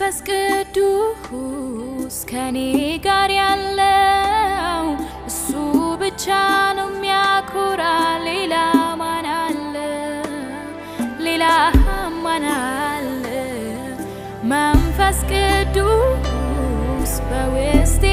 መንፈስ ቅዱስ ከኔ ጋር ያለው እሱ ብቻ ነው የሚያኮራ ሌላ ማን አለ ሌላ ማን አለ መንፈስ ቅዱስ በውስጤ